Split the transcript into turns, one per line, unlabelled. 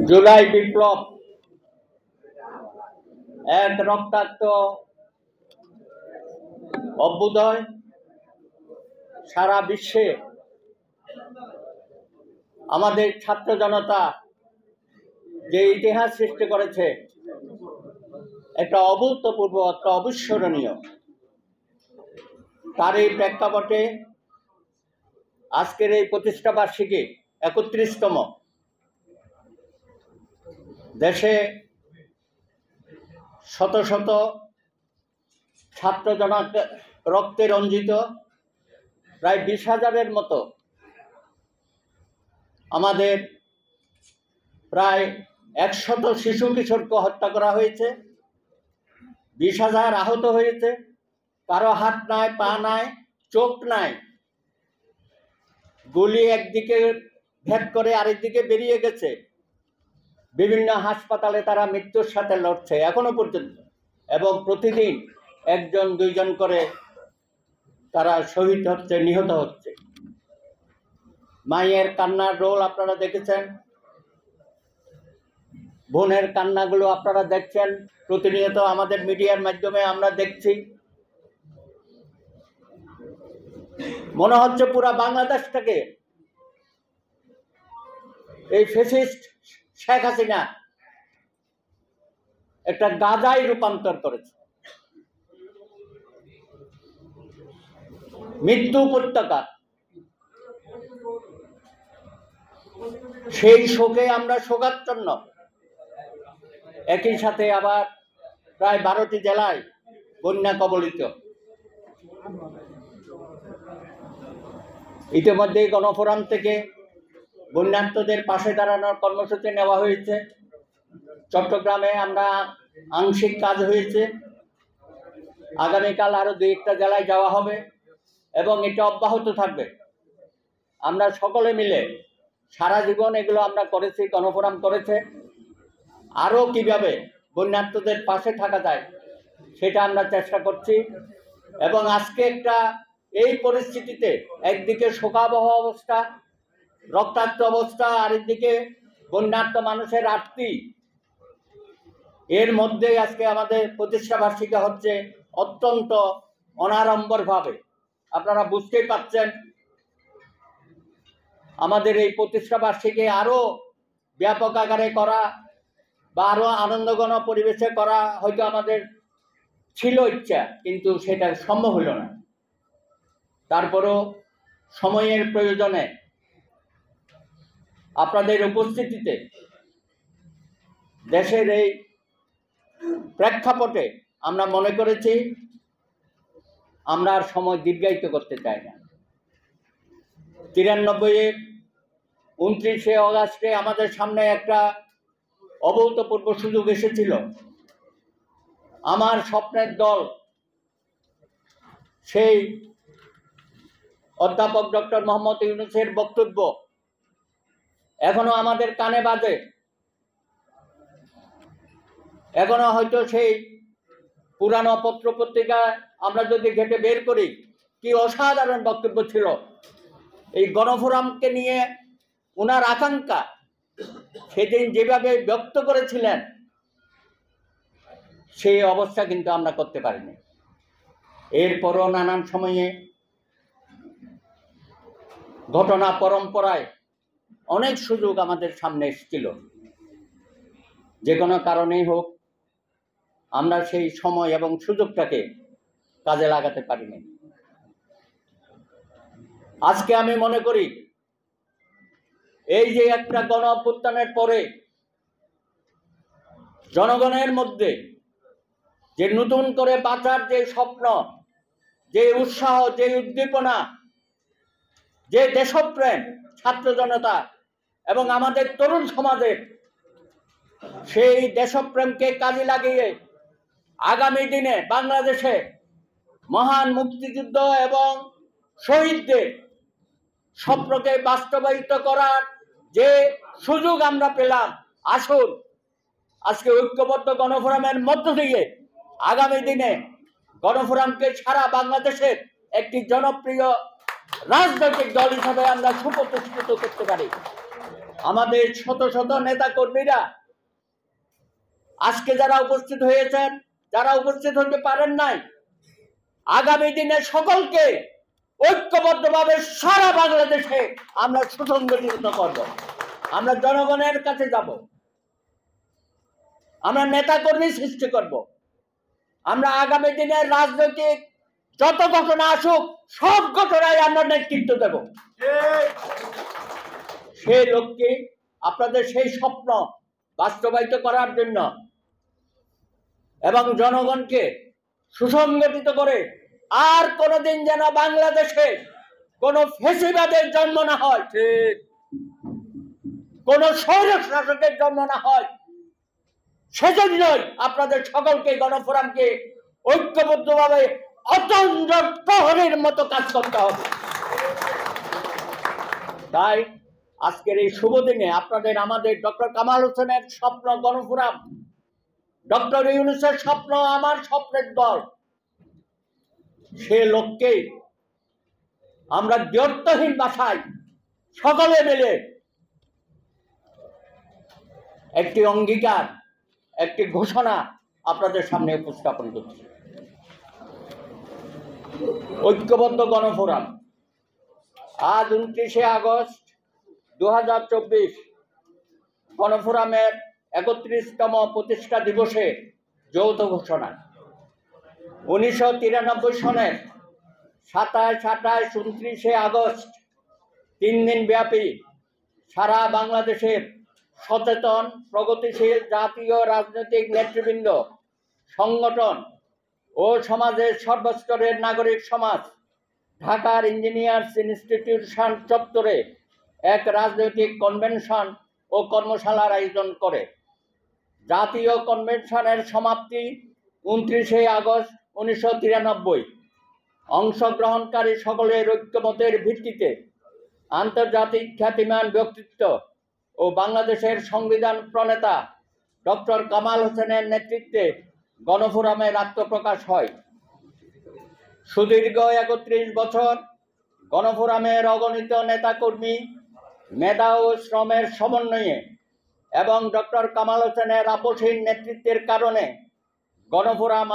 জুলাই বিপ্লব এক রক্তাক্ত অভ্যুদয় সারা বিশ্বে আমাদের ছাত্র জনতা যে ইতিহাস সৃষ্টি করেছে একটা অভূতপূর্ব, একটা অবিস্মরণীয়। তার এই প্রেক্ষাপটে আজকের এই প্রতিষ্ঠা বার্ষিকী ৩১তম দেশে শত শত ছাত্র জনতা রক্তে রঞ্জিত প্রায় ২০,০০০-এর মতো আমাদের প্রায় ১০০ শিশু কিশোরকে হত্যা করা হয়েছে, ২০,০০০ আহত হয়েছে, কারো হাত নাই, পা নাই, চোখ নাই, গুলি একদিকে ভেদ করে আরেকদিকে বেরিয়ে গেছে। বিভিন্ন হাসপাতালে তারা মৃত্যুর সাথে লড়ছে এখনো পর্যন্ত, এবং প্রতিদিন ১-২ জন করে তারা শহীদ হচ্ছে, নিহত হচ্ছে। মায়ের কান্নার রোল আপনারা দেখেছেন, বোনের কান্নাগুলো আপনারা দেখছেন, প্রতিনিয়ত আমাদের মিডিয়ার মাধ্যমে আমরা দেখছি। মনে হচ্ছে পুরা বাংলাদেশটাকে এই ফ্যাসিস্ট শেখ হাসিনা একটা গাজায় রূপান্তর করেছে। মৃত্যু উপত্যকা, সেই শোকে আমরা শোকাচ্ছন্ন। একই সাথে আবার প্রায় ১২টি জেলায় বন্যা কবলিত। ইতিমধ্যেই গণফোরাম থেকে বন্যার্তদের পাশে দাঁড়ানোর কর্মসূচি নেওয়া হয়েছে। চট্টগ্রামে আমরা আংশিক কাজ হয়েছে, আগামীকাল আরো ২-১টা জেলায় যাওয়া হবে এবং এটা অব্যাহত থাকবে। আমরা সকলে মিলে সারা জীবন এগুলো আমরা করেছি, গণফোরাম করেছে। আরও কিভাবে বন্যার্তদের পাশে থাকা যায় সেটা আমরা চেষ্টা করছি। এবং আজকে একটা এই পরিস্থিতিতে একদিকে শোকাবহ অবস্থা, রক্তাক্ত অবস্থা, আরেকদিকে বন্যার্ত মানুষের আর্তি, এর মধ্যেই আজকে আমাদের প্রতিষ্ঠা বার্ষিকী হচ্ছে অত্যন্ত অনাড়ম্বরভাবে। আপনারা বুঝতেই পারছেন, আমাদের এই প্রতিষ্ঠা বার্ষিকী আরো ব্যাপক আকারে করা বা আরো আনন্দঘন পরিবেশে করা হয়তো আমাদের ছিল ইচ্ছা, কিন্তু সেটা সম্ভব হলো না। তারপরও সময়ের প্রয়োজনে আপনাদের উপস্থিতিতে দেশের এই প্রেক্ষাপটে আমরা মনে করেছি আমরা আর সময় দীর্ঘায়িত করতে চাই না। ৯৩-এর ২৯শে অগাস্টে আমাদের সামনে একটা অভূতপূর্ব সুযোগ এসেছিল। আমার স্বপ্নের দল, সেই অধ্যাপক ডক্টর মোহাম্মদ ইউনূসের বক্তব্য এখনো আমাদের কানে বাজে। এখনো হয়তো সেই পুরানো পত্র পত্রিকা আমরা যদি ঘেটে বের করি, কি অসাধারণ বক্তব্য ছিল। এই গণফোরামকে নিয়ে ওনার আকাঙ্ক্ষা সেদিন যেভাবে ব্যক্ত করেছিলেন, সেই অবস্থা কিন্তু আমরা করতে পারিনি। এরপরও নানান সময়ে ঘটনা পরম্পরায় অনেক সুযোগ আমাদের সামনে এসেছিল, যে কোনো কারণেই হোক আমরা সেই সময় এবং সুযোগটাকে কাজে লাগাতে পারিনি। আজকে আমি মনে করি এই যে একটা গণ অভ্যুত্থানের পরে জনগণের মধ্যে যে নতুন করে বাঁচার যে স্বপ্ন, যে উৎসাহ, যে উদ্দীপনা, যে দেশপ্রেম ছাত্র জনতা এবং আমাদের তরুণ সমাজের, সেই দেশপ্রেমকে কাজে লাগিয়ে আগামী দিনে বাংলাদেশে মহান মুক্তিযুদ্ধ এবং শহীদদের স্বপ্নকে বাস্তবায়িত করার যে সুযোগ আমরা পেলাম, আসুন আজকে ঐক্যবদ্ধ গণফোরামের মধ্য দিয়ে আগামী দিনে গণফোরামকে সারা বাংলাদেশের একটি জনপ্রিয় রাজনৈতিক দল হিসাবে আমরা সুপ্রতিষ্ঠিত করতে পারি। আমাদের শত শত নেতা কর্মীরা আজকে যারা উপস্থিত হয়েছেন, যারা উপস্থিত হতে পারেন নাই, আগামী দিনে সকলকে ঐক্যবদ্ধভাবে সারা বাংলাদেশে আমরা সুসংগঠিত করব। আমরা জনগণের কাছে যাব, আমরা নেতা কর্মী সৃষ্টি করব। আমরা আগামী দিনে রাজনৈতিক যত ঘটনা আসুক সব ঘটনায় আমরা নেতৃত্ব দেব। সেই লক্ষ্যে আপনাদের সেই স্বপ্ন বাস্তবায়িত করার জন্য এবং জনগণকে সুসংগঠিত করে আর কোনোদিন যেন বাংলাদেশে কোনো ফ্যাসিবাদের জন্ম না হয়, কোনো স্বৈর শাসকের জন্ম না হয়, সেজন্যই আপনাদের সকলকে গণফোরামকে ঐক্যবদ্ধভাবে অতন্দ্র প্রহরীর মতো কাজ করতে হবে। তাই আজকের এই শুভ দিনে আপনাদের আমাদের ডক্টর কামাল হোসেনের স্বপ্ন গণফোরাম, ডক্টর ইউনূসের স্বপ্ন আমার স্বপ্নের দল, সে লক্ষ্যেই আমরা দ্ব্যর্থহীন ভাষায় সকলে মিলে একটি অঙ্গীকার, একটি ঘোষণা আপনাদের সামনে উপস্থাপন করছি। ঐক্যবদ্ধ গণফোরাম আজ 29শে আগস্ট 2024 গণফোরামের 31তম প্রতিষ্ঠা দিবসে যৌথ ঘোষণা। 1993 সনের 27, 28, 29শে আগস্ট 3 দিন ব্যাপী সারা বাংলাদেশের সচেতন প্রগতিশীল জাতীয় রাজনৈতিক নেতৃবৃন্দ, সংগঠন ও সমাজের সর্বস্তরের নাগরিক সমাজ ঢাকার ইঞ্জিনিয়ার্স ইনস্টিটিউশন চত্বরে এক রাজনৈতিক কনভেনশন ও কর্মশালার আয়োজন করে। জাতীয় কনভেনশনের সমাপ্তি 29শে আগস্ট 1993। অংশগ্রহণকারী সকলের ঐক্যমতের ভিত্তিতে আন্তর্জাতিক খ্যাতিমান ব্যক্তিত্ব ও বাংলাদেশের সংবিধান প্রণেতা ডক্টর কামাল হোসেনের নেতৃত্বে গণফোরামের আত্মপ্রকাশ হয়। সুদীর্ঘ 31 বছর গণফোরামের অগণিত নেতাকর্মী, মেধা ও শ্রমের সমন্বয়ে এবং ডক্টর কামাল হোসেনের আপসহীন নেতৃত্বের কারণে গণফোরাম